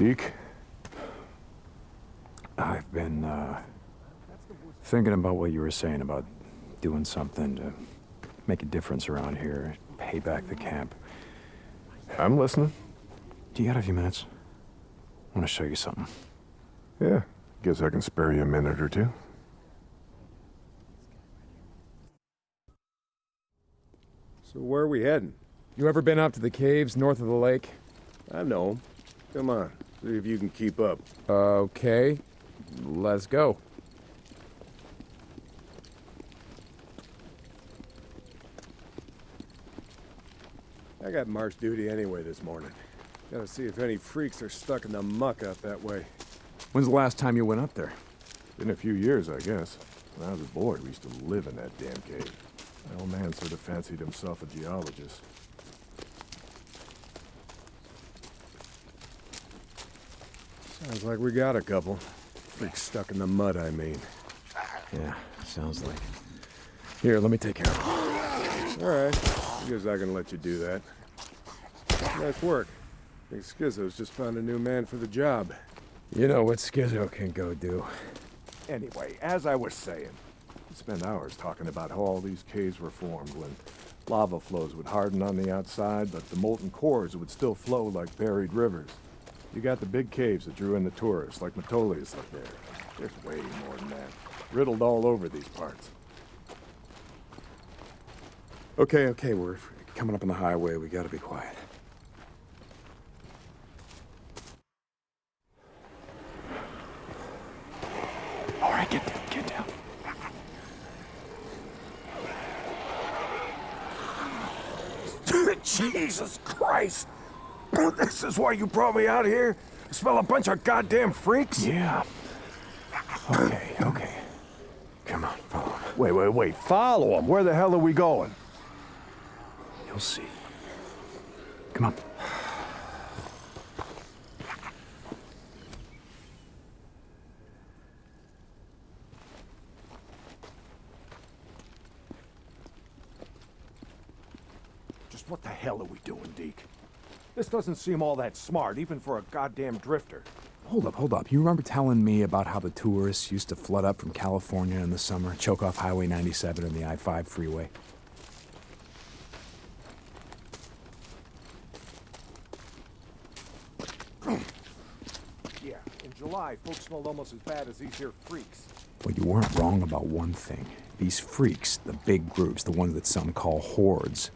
Deke? I've been, thinking about what you were saying about doing something to make a difference around here, pay back the camp. I'm listening. Do you got a few minutes? I want to show you something. Yeah, guess I can spare you a minute or two. So where are we heading? You ever been up to the caves north of the lake? I know 'em. Come on, see if you can keep up. Okay, let's go. I got march duty anyway this morning. Gotta see if any freaks are stuck in the muck out that way. When's the last time you went up there? Been a few years, I guess. When I was a boy, we used to live in that damn cave. My old man sort of fancied himself a geologist. Sounds like we got a couple. Freaks stuck in the mud, I mean. Yeah, sounds like it. Here, let me take care of it. Alright, I guess I can let you do that. Nice work. I think Schizo's just found a new man for the job. You know what Schizo can go do. Anyway, as I was saying, we spent hours talking about how all these caves were formed when lava flows would harden on the outside, but the molten cores would still flow like buried rivers. You got the big caves that drew in the tourists, like Metolius up there. There's way more than that. Riddled all over these parts. Okay, we're coming up on the highway. We gotta be quiet. All right, get down. Jesus Christ! This is why you brought me out here? Smell a bunch of goddamn freaks? Yeah. Okay. Come on, follow me. Wait. Follow them. Where the hell are we going? You'll see. Come on. Just what the hell are we doing, Deke? This doesn't seem all that smart, even for a goddamn drifter. Hold up. You remember telling me about how the tourists used to flood up from California in the summer, choke off Highway 97 and the I-5 freeway? Yeah, in July, folks smelled almost as bad as these here freaks. Well, you weren't wrong about one thing. These freaks, the big groups, the ones that some call hordes,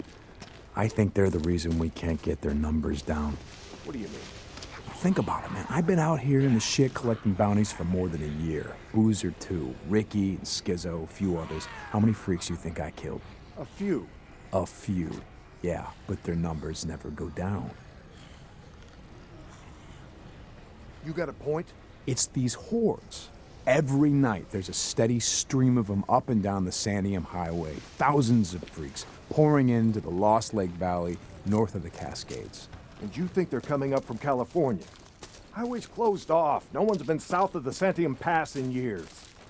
I think they're the reason we can't get their numbers down. What do you mean? Think about it, man. I've been out here in the shit collecting bounties for more than a year. Boozer, too. Ricky and Schizo, a few others. How many freaks you think I killed? A few. A few. Yeah, but their numbers never go down. You got a point? It's these hordes. Every night, there's a steady stream of them up and down the Santiam Highway. Thousands of freaks pouring into the Lost Lake Valley north of the Cascades. And you think they're coming up from California? Highway's closed off. No one's been south of the Santiam Pass in years.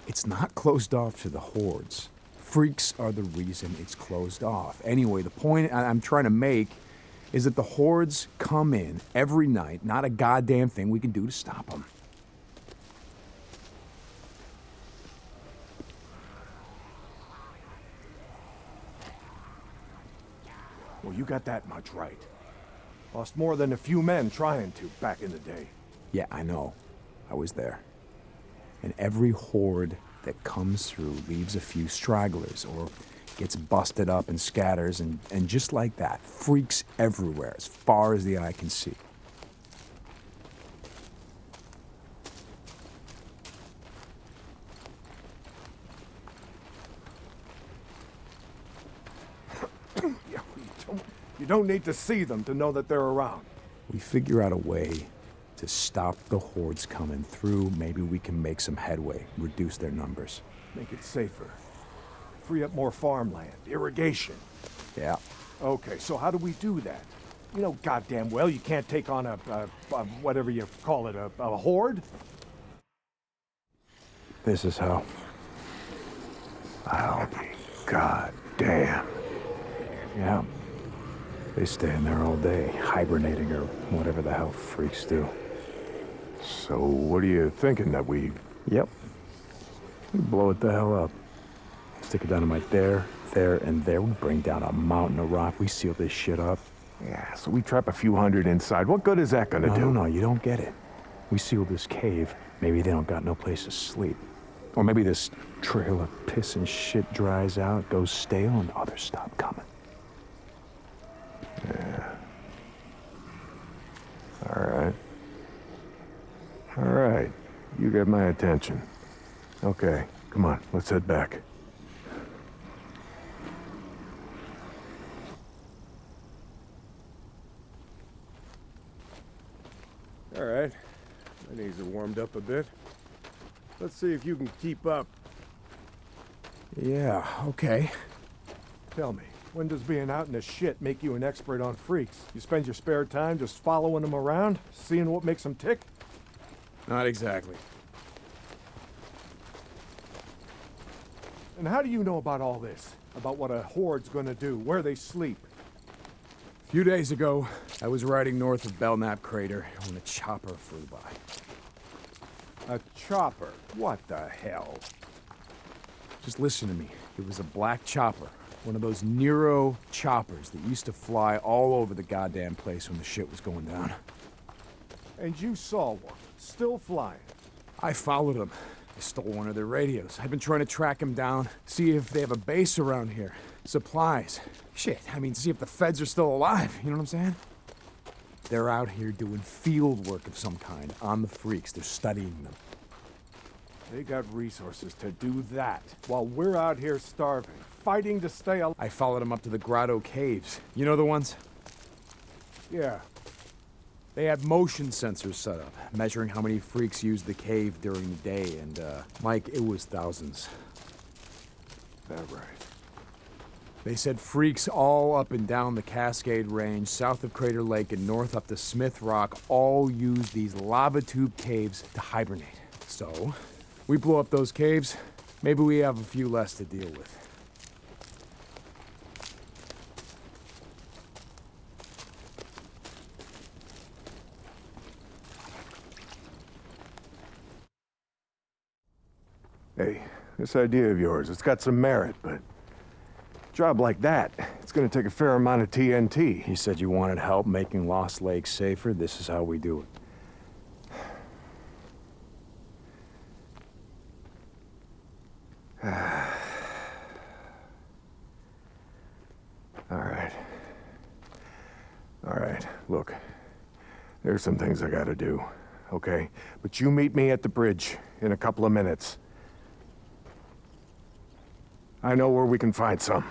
It's not closed off to the hordes. Freaks are the reason it's closed off. Anyway, the point I'm trying to make is that the hordes come in every night, not a goddamn thing we can do to stop them. Well, you got that much right. Lost more than a few men trying to back in the day. Yeah, I know. I was there. And every horde that comes through leaves a few stragglers or gets busted up and scatters, and just like that, freaks everywhere as far as the eye can see. You don't need to see them to know that they're around. We figure out a way to stop the hordes coming through. Maybe we can make some headway, reduce their numbers. Make it safer. Free up more farmland, irrigation. Yeah. Okay, so how do we do that? You know goddamn well you can't take on a whatever you call it, a horde? This is how. I'll be goddamn. Yeah. They stay in there all day, hibernating or whatever the hell freaks do. So what are you thinking, that we... Yep. We blow it the hell up. Stick it dynamite there, and there. We bring down a mountain of rock. We seal this shit up. Yeah, so we trap a few hundred inside. What good is that gonna do? No, you don't get it. We seal this cave. Maybe they don't got no place to sleep. Or maybe this trail of piss and shit dries out, goes stale, and others stop coming. Yeah. All right. You get my attention. Okay, come on, let's head back. All right. My knees are warmed up a bit. Let's see if you can keep up. Yeah, okay. Tell me, when does being out in the shit make you an expert on freaks? You spend your spare time just following them around, seeing what makes them tick? Not exactly. And how do you know about all this? About what a horde's gonna do, where they sleep? A few days ago, I was riding north of Belknap Crater when a chopper flew by. A chopper? What the hell? Just listen to me. It was a black chopper. One of those Nero choppers that used to fly all over the goddamn place when the shit was going down. And you saw one, still flying. I followed them. I stole one of their radios. I've been trying to track them down, see if they have a base around here. Supplies. Shit, I mean, see if the feds are still alive, you know what I'm saying? They're out here doing field work of some kind on the freaks. They're studying them. They got resources to do that, while we're out here starving, fighting to stay alive. I followed them up to the Grotto Caves. You know the ones? Yeah. They had motion sensors set up, measuring how many freaks used the cave during the day, and, Mike, it was thousands. That right. They said freaks all up and down the Cascade Range, south of Crater Lake and north up to Smith Rock, all use these lava tube caves to hibernate. So, we blow up those caves, maybe we have a few less to deal with. Hey, this idea of yours, it's got some merit, but a job like that, it's gonna take a fair amount of TNT. You said you wanted help making Lost Lake safer. This is how we do it. All right, look. There's some things I gotta do, okay? But you meet me at the bridge in a couple of minutes. I know where we can find some.